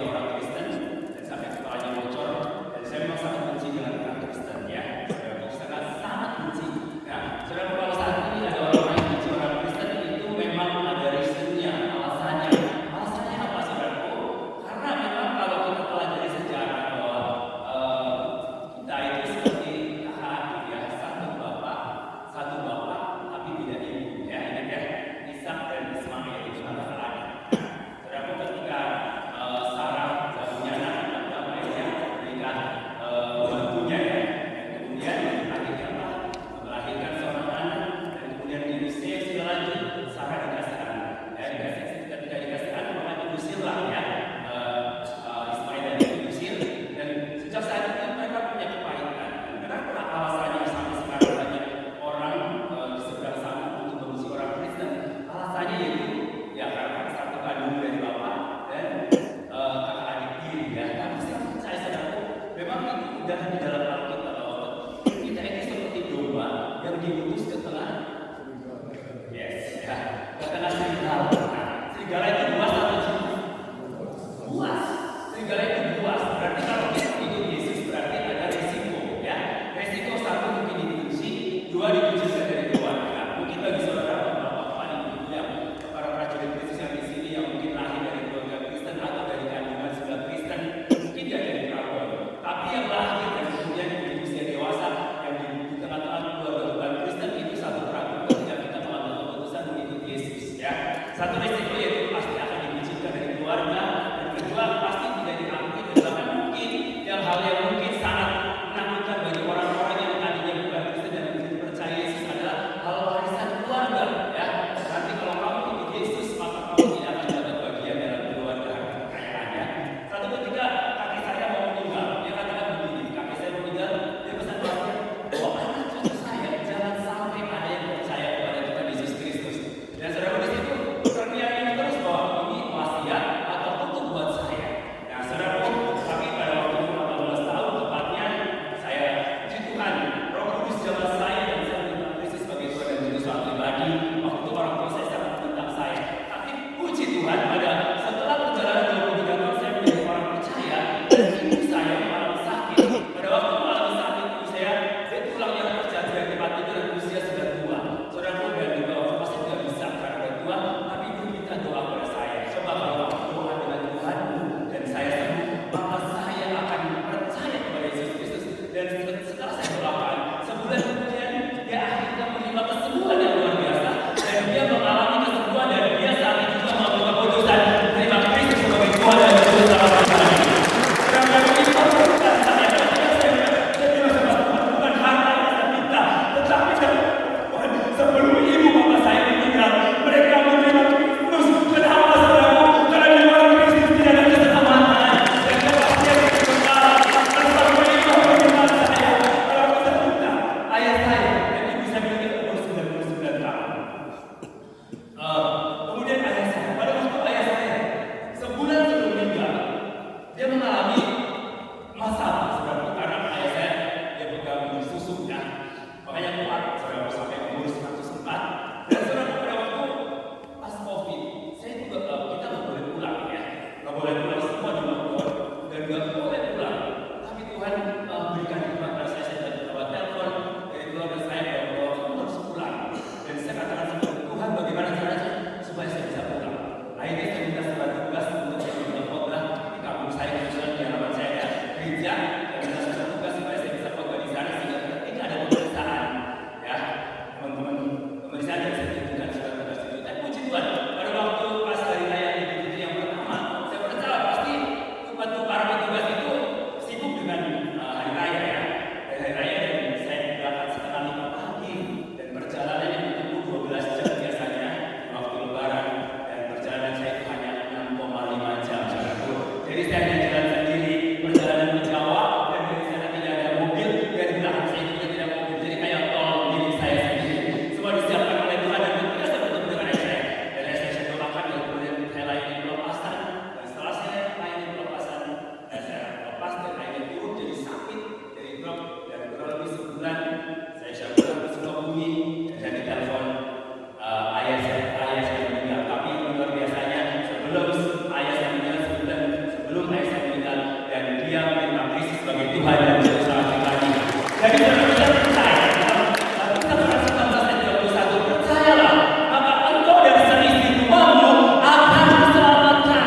dia orang Kristen dan sampai kepalanya bocor, dan saya memang sangat benci dengan orang Kristen ya, sangat benci. Nah, saudara, kalau saat ini ada orang yang benci orang Kristen itu memang ada reasonnya, alasannya. Alasannya apa, saudaraku? Karena memang kalau kita pelajari sejarah bahwa kita itu seperti kakak adik ya, satu bapak tapi tidak ibu ya, ingat ya, Ishak dan Ismail itu adalah adik. Saudaraku, ketika Sarah punya anak berapa ya, berikan bantunya ya, dan kemudian akhirnya apa? Melahirkan seorang anak, dan kemudian di usia yang sudah lanjut, Sarah dikasih anak. Ya, ketika dikasih anak maka diusirlah ya Ismail dan diusir, dan sejak saat itu mereka punya kepahitan. Kenapa alasannya sampai sekarang banyak orang di sebelah sana untuk membenci orang Kristen? Alasannya yaitu ya karena satu kandung dari bapak dan kakak adik diri ya. Tapi saya saudaraku, memang itu udah di dalam Alkitab bahwa kita ini seperti domba yang diutus ke tengah ke tengah serigala. Serigala itu buas atau cuma? Buas. Serigala itu buas. Berarti kalau kita ikut Yesus berarti ada resiko ya. Resiko satu, mungkin dikunci, dua dikucilkan dari keluarga. Mungkin bagi saudara bapak-bapak ibu yang para prajurit Kristus yang di sini yang mungkin lahir dari keluarga Kristen atau dari kandungan sudah Kristen, mungkin dia jadi problem. Tapi yang lahir dan kemudian di usia dewasa yang di tengah-tengah keluarga bukan Kristen itu satu problem ketika kita mengambil keputusan mengikuti Yesus ya. Satu resiko yaitu pasti akan dikucilkan dari keluarga, dan kedua pasti tidak diakui, dan bahkan mungkin hal yang mungkin sangat menakutkan bagi orang-orang yang tadinya bukan Kristen dan percaya Yesus adalah hal warisan keluarga ya. Nanti kalau kamu ikut Yesus maka kamu tidak akan dapat bagian dalam keluarga kekayaan ya. Satu ketika kakek saya mau meninggal, dia katakan begini, kakek saya mau meninggal, dia pesan wasiat bahwa anak cucu saya jangan sampai ada yang percaya kepada Tuhan Yesus Kristus. Dan saudara di situ terniang terus bahwa ini wasiat atau untuk buat saya. Nah saudara, tapi pada waktu 18 tahun tepatnya saya puji Tuhan, Roh Kudus jawab saya dan saya menerima Kristus sebagai Tuhan dan Juru Selamat pribadi. Waktu itu orang tua saya sangat menentang saya, tapi puji Tuhan pada setelah perjalanan 23 tahun saya menjadi orang percaya, dan ibu saya mengalami sakit. Pada waktu mengalami sakit ibu saya tulangnya terjadi akibat itu dan usia sudah tua. Saudara, dan juga waktu pasti tidak bisa karena sudah tua, tapi ibu minta doa pada saya. Coba kalau kamu doa dengan Tuhanmu dan saya sembuh, maka saya akan percaya kepada Yesus Kristus. Dan setelah saya doakan, sebulan kemudian dia akhirnya menerima kesembuhan yang luar biasa, dan dia mengalami kesembuhan, dan dia saat itu juga mengambil keputusan menerima Kristus sebagai Tuhan dan Juru Selamat pribadi. Karena itu bukan saya bukan harta yang saya minta, tetapi Tuhan, sebelum ibu bapak saya meninggal, mereka menerima Kristus. Kenapa saudaraku? Karena di luar Kristus tidak ada keselamatan. Dan kepastian kekekalan bersama ibu bapak saya. Kalau kita minta, ayah saya dan ibu saya meninggal umur 99 tahun. Kemudian ayah saya, pada waktu ayah saya sebulan sebelum meninggal, dia mengalami masalah saudara, karena ayah saya dia pegang susu ya, makanya kuat saudara sampai umur 104. Dan saudara, pada waktu pas COVID, saya juga kita nggak boleh pulang ya, nggak boleh pulang, semua di lockdown dan nggak boleh pulang. Tapi Tuhan berikan hikmat pada saya dapat telepon dari keluarga saya bahwa kamu harus pulang. Dan saya katakan sama Tuhan, bagaimana caranya supaya saya bisa pulang. Akhirnya saya minta surat tugas untuk mengambil khotbah di kampung saya, kebetulan di halaman saya ada gereja, dan minta surat tugas supaya saya bisa khotbah di sana sehingga ketika ada pemeriksaan ya teman-teman pemeriksaan yang saya tunjukkan surat tugas itu. Dan puji Tuhan, pada waktu pas hari raya Idul Fitri yang pertama, saya percaya pasti para petugas itu sibuk dengan hari raya ya. dia menerima Kristus sebagai Tuhan dan Juru Selamat pribadi. Jadi saudara percaya, dalam Kisah Para 19 ayat 21, percayalah, maka engkau dan seistri rumahmu akan diselamatkan.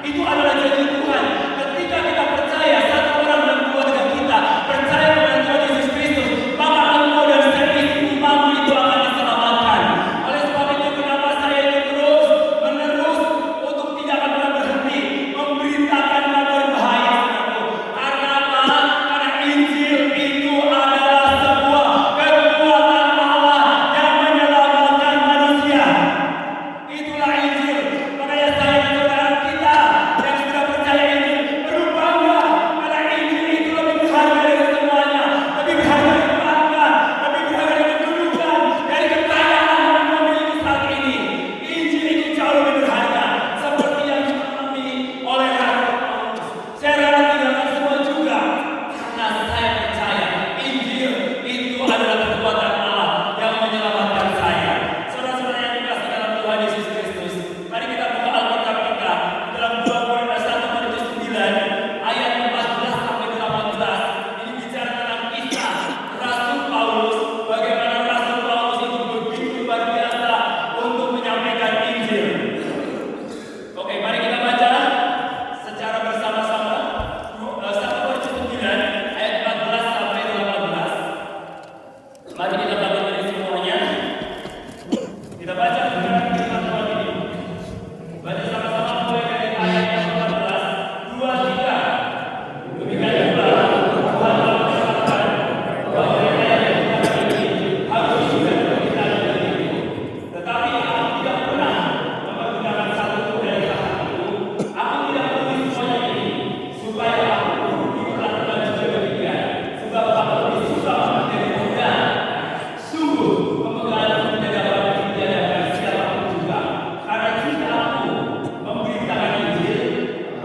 Itu adalah janji Tuhan. Ketika kita percaya, satu orang dalam keluarga kita percaya kepada Tuhan Yesus Kristus, maka engkau dan seistri rumahmu itu akan diselamatkan. Oleh sebab itu, kenapa saya ini terus menerus untuk tidak akan pernah berhenti memberitakan kabar bahagia, saudaraku. Karena apa? Karena Injil itu adalah sebuah kekuatan Allah yang menyelamatkan manusia. Itulah Injil. Makanya saya dan saudara kita yang sudah percaya Injil perlu bangga, karena Injil itu lebih berharga dari semuanya, lebih berharga dari bangga, lebih berharga dari kedudukan, dari kekayaan yang memiliki saat ini. Injil itu jauh lebih berharga, seperti yang dialami oleh Rasul Paulus. Saya rela tinggalkan semua juga, karena saya percaya Injil itu adalah kekuatan Allah yang menyelamatkan saya. Saudara-saudara yang dikasihi dalam Tuhan Yesus Kristus, mari kita buka Alkitab kita dalam 2 Korintus 1:9 ayat 14 sampai 18. Ini bicara tentang kisah Rasul Paulus, bagaimana Rasul Paulus itu begitu luar biasa untuk menyampaikan Injil. Oke, mari kita baca secara bersama-sama 1 Korintus 9 ayat 14 sampai 18. Mari kita baca dari semuanya. Kita baca firman Tuhan ini. Baca sama-sama mulai dari ayat yang 14, 2, 3. Demikian pula Tuhan telah berkatakan bahwa mereka yang menggunakan ini harus juga berkita itu. Tetapi aku tidak pernah mempergunakan satu pun dari hartaku. Aku tidak menulis semuanya ini supaya aku diperlakukan juga demikian. Sebab aku lebih suka menjadi muda. Sungguh pemegang menjaga badan tiadakan siapapun juga. Karena jika aku memberitakan Injil,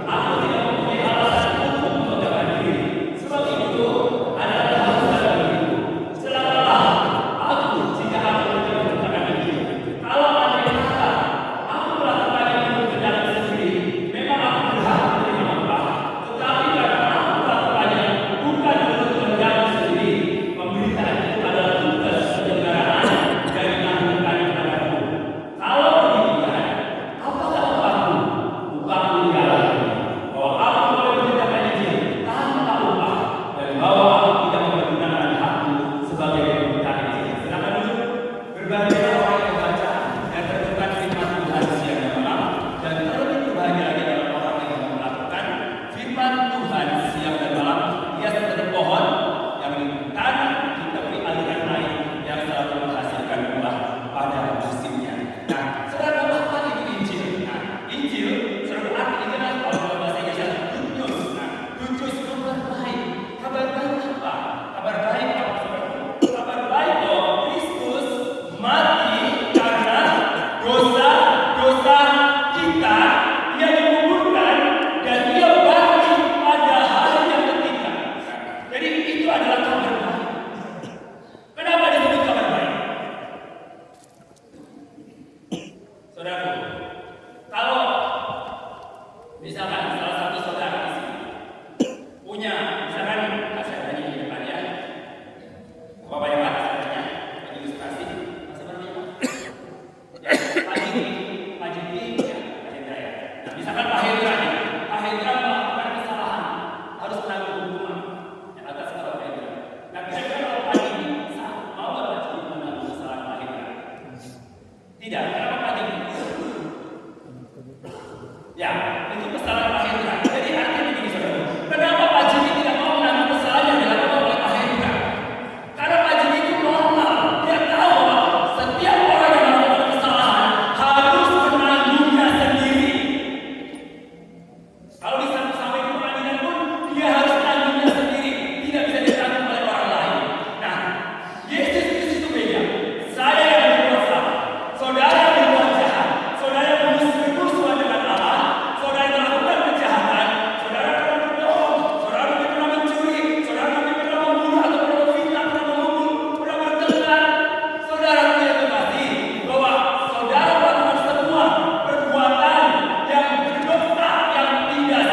aku tidak mempunyai alasan untuk memegahkan diri. Sebab itu adalah keharusan bagiku. Celakalah aku jika aku tidak memberitakan Injil. Kalau ada yang kata, aku melakukannya menurut kehendak sendiri, memang aku berhak menerima upah. Tetapi karena aku melakukannya bukan menurut kehendak sendiri, pemberitaan itu adalah tugas penyelenggaraan dari tanggungan kepadaku. Kalau demikian, apakah upahku? Upahku ialah bahwa aku boleh memberitakan Injil tanpa upah, dan bahwa aku tidak mempergunakan hakku sebagai pemberita Injil. Silakan duduk. Berbahagia orang yang membaca dan merenungkan firman Tuhan siang dan malam, dan terlebih berbahagia lagi adalah orang yang melakukan firman Tuhan siang dan malam. Dia seperti pohon yang ditanam di tepi aliran air yang selalu menghasilkan buah pada musimnya. Nah, saudara, apa itu Injil? Nah, Injil saudara arti dikenal dalam bahasa Inggris good news. Nah, good news itu kabar baik. Kabar baik apa? Kabar baik apa, saudara? Kabar baik bahwa Kristus mati karena dosa-dosa kita. Dia dikuburkan dan dia bangkit pada hari yang ketiga. Jadi itu adalah kabar baik. Kenapa disebut kabar baik? Saudara, kalau misalkan salah satu saudara di sini punya, misalkan saya tanya di depan ya, Bapak yang atas katanya, bagi ilustrasi, masa namanya Pak? Ya, Pak Jimmy, ya, Pak Hendra ya. Nah, misalkan Pak Hendra nih, Pak Hendra melakukan kesalahan, harus menanggung hukuman. Yang atas kalau Pak Hendra. Nah, kira-kira kalau Pak Jimmy mau nggak Pak Jimmy menanggung kesalahan Pak Hendra? Tidak. Kenapa Pak Jimmy? Ya, itu kesalahan Pak Hendra. Jadi artinya begini, saudara. Kenapa Pak Jimmy tidak mau menanggung kesalahan yang dilakukan oleh Pak Hendra? Karena Pak Jimmy itu normal. Dia tahu bahwa setiap orang yang melakukan kesalahan harus menanggungnya sendiri. Kalau sampai ke pengadilan pun dia harus menanggungnya sendiri, tidak bisa ditanggung oleh orang lain. Nah, Yesus Kristus itu beda. Saya yang berbuat salah, saudara yang berbuat jahat, saudara yang bermusuhan dengan Allah, saudara yang melakukan kejahatan, saudara pernah berbohong, saudara mungkin pernah mencuri, saudara mungkin pernah membunuh atau pernah memfitnah, pernah memukul, pernah bertengkar. Saudara punya kekasih bahwa saudara melakukan semua perbuatan yang berdosa, yang tidak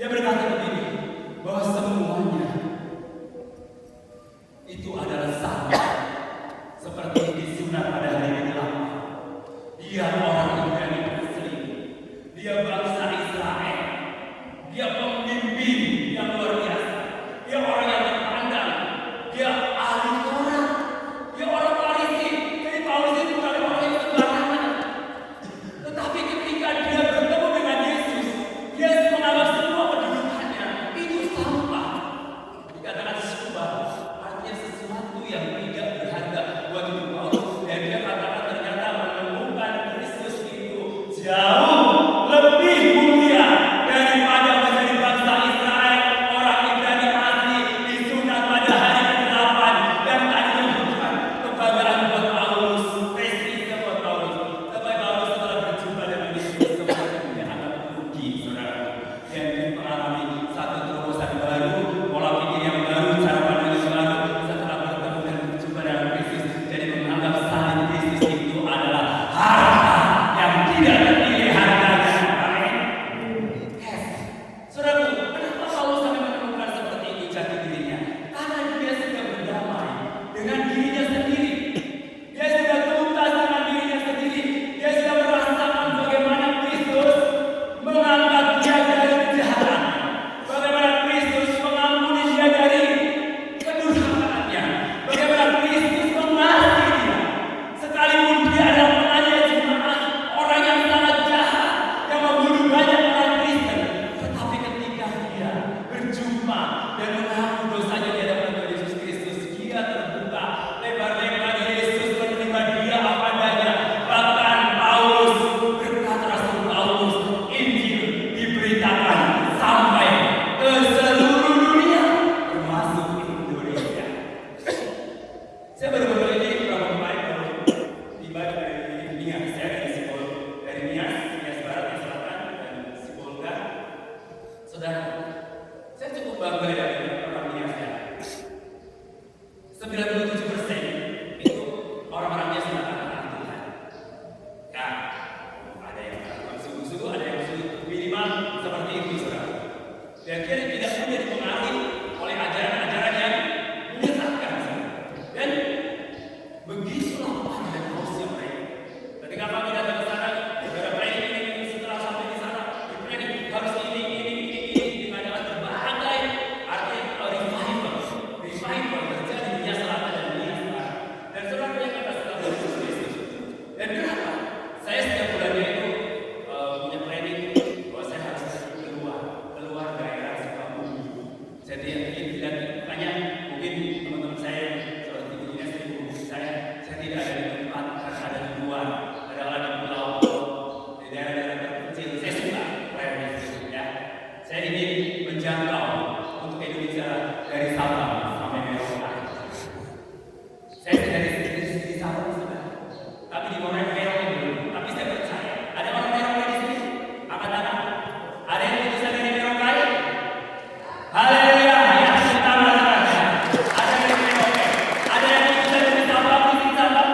Dia berkata begini, bahwa semuanya itu adalah sama seperti disunat pada hari ke-8. Dia orang Ibrani asli, dia bangsa Israel, dia pemimpin yang luar biasa, dia orang yang terpandang, dia ahli Taurat, dia orang Farisi. Jadi Paulus itu bukan orang yang sembarangan. Tetapi ketika dia bertemu dengan Yesus, dia menganggap semua kedudukannya itu sampah. Dikatakan sampah, artinya sesuatu yang tidak berharga buat hidup Paulus. Dan dia katakan ternyata menemukan Kristus itu jauh lebih mulia daripada menjadi bangsa Israel, orang Ibrani asli, disunat pada hari ke-8. Dan tadinya bukan kebanggaan buat Paulus, prestise buat Paulus. Tetapi Paulus setelah berjumpa dengan Yesus, semuanya dia anggap rugi, saudara. Dan dia mengalami satu terobosan baru, pola pikir yang baru, cara pandang yang baru setelah bertemu dan berjumpa dengan Kristus. Jadi menganggap salib Kristus itu adalah harta yang tidak ternilai harganya. Amin. Yes. Saudaraku, kenapa Paulus sampai menemukan seperti itu jati dirinya? Karena dia sudah berdamai dengan dirinya sendiri. Dia sudah tuntas dengan dirinya sendiri. Dia sudah merasakan bagaimana Kristus mengangkat dia dari kejahatan. Bagaimana Kristus mengampuni dia dari kedurhakaannya. Bagaimana Kristus mengasihi dia. Sekalipun dia adalah penganiaya jemaat, orang yang sangat jahat, yang membunuh banyak orang Kristen. Tetapi ketika dia berjumpa dan mengaku dosanya di hadapan Tuhan Yesus Kristus, dia terbuka lebar-lebar. Yesus menerima dia apa adanya. Bahkan Paulus, berkata Rasul Paulus, Injil diberitakan sampai ke seluruh dunia, termasuk Indonesia. Saya baru ini beberapa kemarin baru tiba dari Nias. Saya dari Nias Barat, Nias Selatan, dan Sibolga. Saudara, saya cukup bangga ya dengan orang Nias ya. 97% itu orang-orang Nias mengatakan Tuhan. Ya, ada yang melakukan sungguh-sungguh, ada yang sulit, minimal seperti itu, saudara. Dan dia tidak mudah dipengaruhi oleh ajaran-ajaran yang menyesatkan, saudara. Dan begitulah pandangan manusia mereka. Ketika kami datang ke sana, saudara planning ini setelah sampai di sana, planning harus ini dengan berbagai artinya revival terjadi di Nias Selatan dan Nias Barat. Dan saudara yang kata setelah Yesus Kristus. Dan kenapa? Saya setiap bulannya itu punya planning bahwa saya harus keluar daerah Sukabumi. Jadi tidak makanya mungkin teman-teman saya seperti di Nias saya tidak ada di tempat, karena ada di luar, ada di pulau, di daerah-daerah terpencil. Saya suka planning ya. Saya ingin menjangkau untuk Indonesia dari Sabang sampai Merauke. Saya dari Sabang sudah, tapi di Merauke belum. Tapi saya percaya ada orang Merauke di sini. Angkat tangan. Ada yang bisa dari Merauke? Haleluya. Ya, kita merasakan. Ada yang dari Merauke. Ada yang bisa dari Sabang di sini Sabang?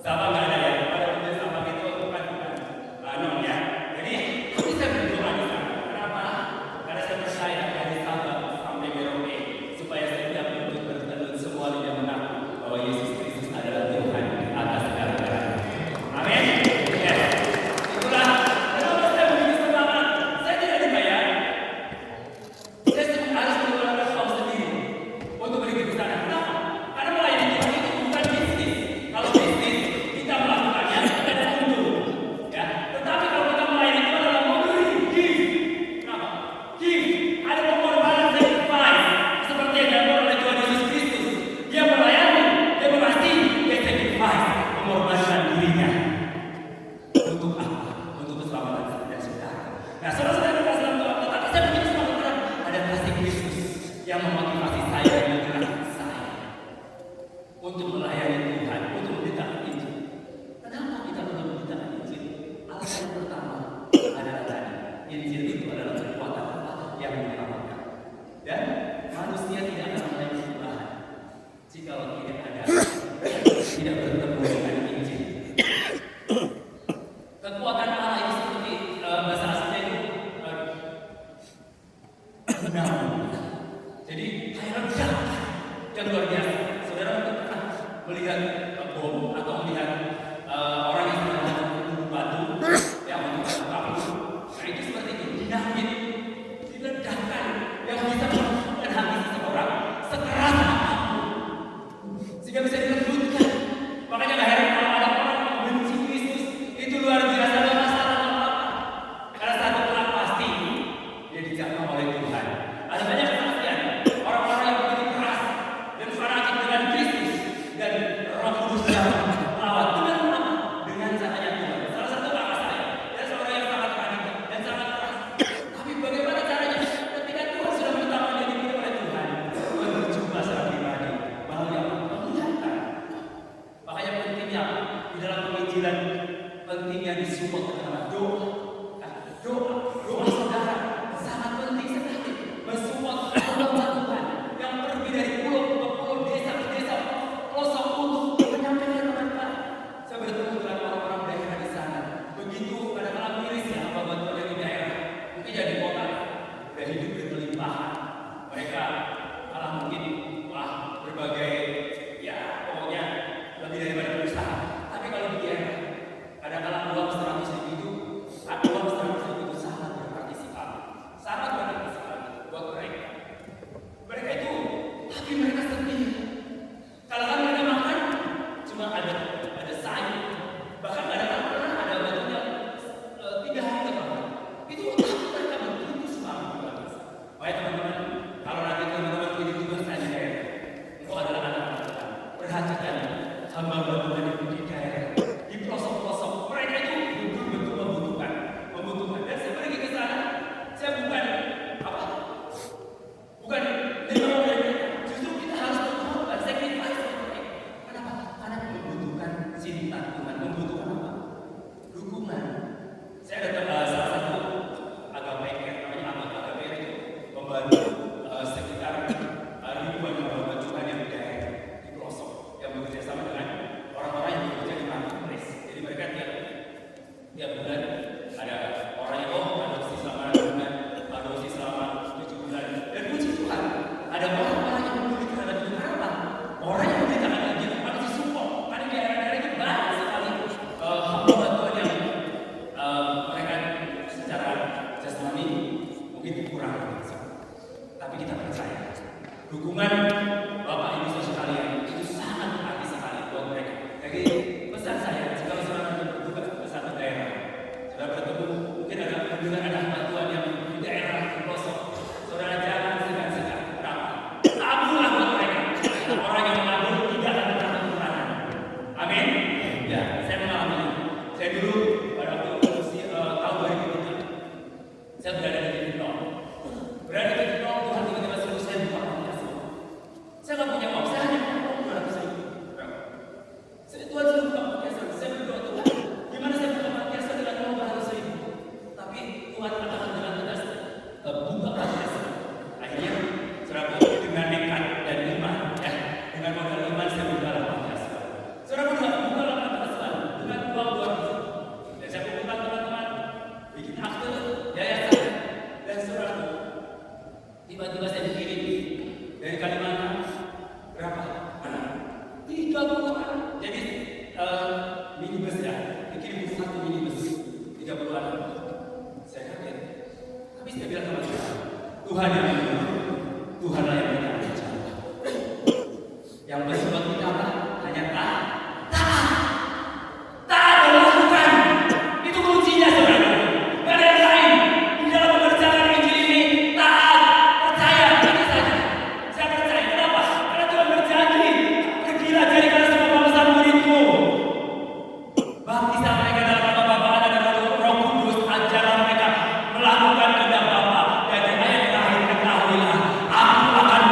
Sabang nggak ada ya. Pada waktu Sabang itu bukan non ya. Jadi saya berdoa di sana. Kenapa? Karena saya percaya melihat bom atau melihat orang yang sedang membunuh batu, yang membunuh batu, nah itu seperti itu, dinamit, diledakkan, yang bisa menemukan hati seseorang sekeras apapun, sehingga bisa dilembutkan. Makanya nggak heran kalau ada orang yang membenci Kristus, itu luar biasa, ada masalah apa-apa. Karena satu hal pasti, dia dijamah oleh Tuhan. Ada banyak kesaksian orang-orang yang begitu keras dan fanatik dengan Kristus dan Roh Kudus yang melawat dengan apa? Dengan caranya Tuhan. Salah satu kakak saya, dia seorang yang sangat radikal dan sangat keras. Tapi bagaimana caranya? Ketika Tuhan sudah menetapkan dia dipilih oleh Tuhan, Tuhan berjumpa secara pribadi, bahwa dia mengingatkan. Makanya pentingnya di dalam penginjilan, pentingnya disupport dengan doa. Doa saudara sangat penting sekali. Mensupport hamba Tuhan yang pergi dari pulau ke pulau, desa ke desa, pelosok untuk menyampaikan kabar. Saya bertemu dengan orang-orang daerah di sana. Begitu pada malam mirisnya apa bantuan dari daerah, mungkin jadi kota, udah hidup berkelimpahan. Mereka malah mungkin berbagai pokoknya lebih daripada berusaha. Tapi kalau di daerah, kadang-kadang uang 100.000 itu sangat berpartisipasi buat mereka. Mereka itu, tapi mereka sedih. Kalau kan mereka makan, cuma ada sayur. Bahkan kadang-kadang pernah ada batunya 3 hari makan. Itu tapi mereka begitu semangat. Baik teman-teman, kalau nanti teman-teman punya tugas di daerah, engkau adalah anak-anak Tuhan. Perhatikan hamba-hamba Tuhan yang di daerah, di pelosok-pelosok. Mereka itu betul-betul membutuhkan. Dan saya pergi ke sana, saya bukan menerima mereka. Justru kita harus membutuhkan sacrifice mereka. Kenapa? Karena membutuhkan cinta Tuhan, membutuhkan apa? Dukungan. Saya datang salah satu agama namanya agama itu membantu sekitar ribuan hamba Tuhan yang di daerah, di pelosok, yang bekerja sama dengan orang-orang yang bekerja di marketplace. Jadi mereka tiap bulan ada orang yang adopsi selama 6 bulan, adopsi selama 7 bulan, dan puji Tuhan ada orang-orang yang memiliki terhadap itu. Kenapa? Orang yang memberitakan Injil harus disupport. Karena di daerah-daerah itu banyak sekali hamba bantuan yang mereka secara jasmani mungkin kurang. Tapi kita percaya dukungan Bapak Ibu Saudara sekalian itu sangat berarti sekali buat mereka. Jadi pesan saya, jika saudara bertugas ke satu daerah, saudara bertemu mungkin ada bantuan yang di daerah di pelosok, saudara jangan segan-segan. Kenapa? Taburlah buat mereka. Orang yang menabur tidak akan pernah kekurangan. Amin. Ya, saya mengalami ini. Saya dulu pada waktu tahun 2003, saya berada di titik nol. Tuhan tiba-tiba suruh saya buka panti asuhan. Saya nggak punya uang, saya hanya punya 200.000. Tuhan suruh buka panti asuhan. Saya berdoa, Tuhan, gimana saya buka panti asuhan dengan uang 200.000? Tapi Tuhan katakan dengan tegas, buka panti asuhan. Akhirnya, saudara dengan nekat dan iman, dengan modal iman saya buka panti asuhan. Saudara buka panti asuhan dengan uang 200.000. Dan saya kumpulkan teman-teman, bikin akte, yayasan, dan saudara. Tiba-tiba saya dikirim dari Kalimantan berapa? 30 anak. Jadi minibus dikirim satu minibus 30 anak. Saya kaget. Tapi saya bilang sama Tuhan yang menurut, Tuhanlah yang menjawab. Yang berbuat kita apa? Hanya taat. Taat dan lakukan. Itu kuncinya saudara. Gak ada yang lain. Di dalam mengerjakan Injil ini, taat. Saya percaya. Kenapa? Karena Tuhan berjanji, pergilah jadikan semua bangsa muridku. Baptislah mereka dalam nama Bapa dan dalam Roh Kudus, ajarlah mereka melakukan kehendak Bapa. Dan di ayat terakhir ketahuilah, aku akan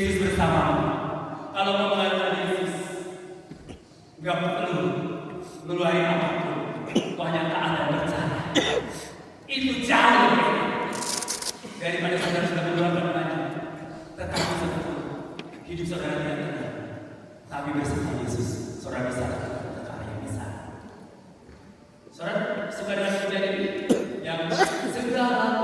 Yesus bersamamu. Kalau mau mengandalkan Yesus, nggak perlu ngeluarin apapun. Kau hanya taat dan percaya. Itu jauh lebih enak daripada saudara sudah mengeluarkan banyak. Tetapi saudara, hidup saudara tidak tenang. Tapi bersama Yesus, saudara bisa kekal yang bisa. Saudara suka dengan kejadian ini yang segala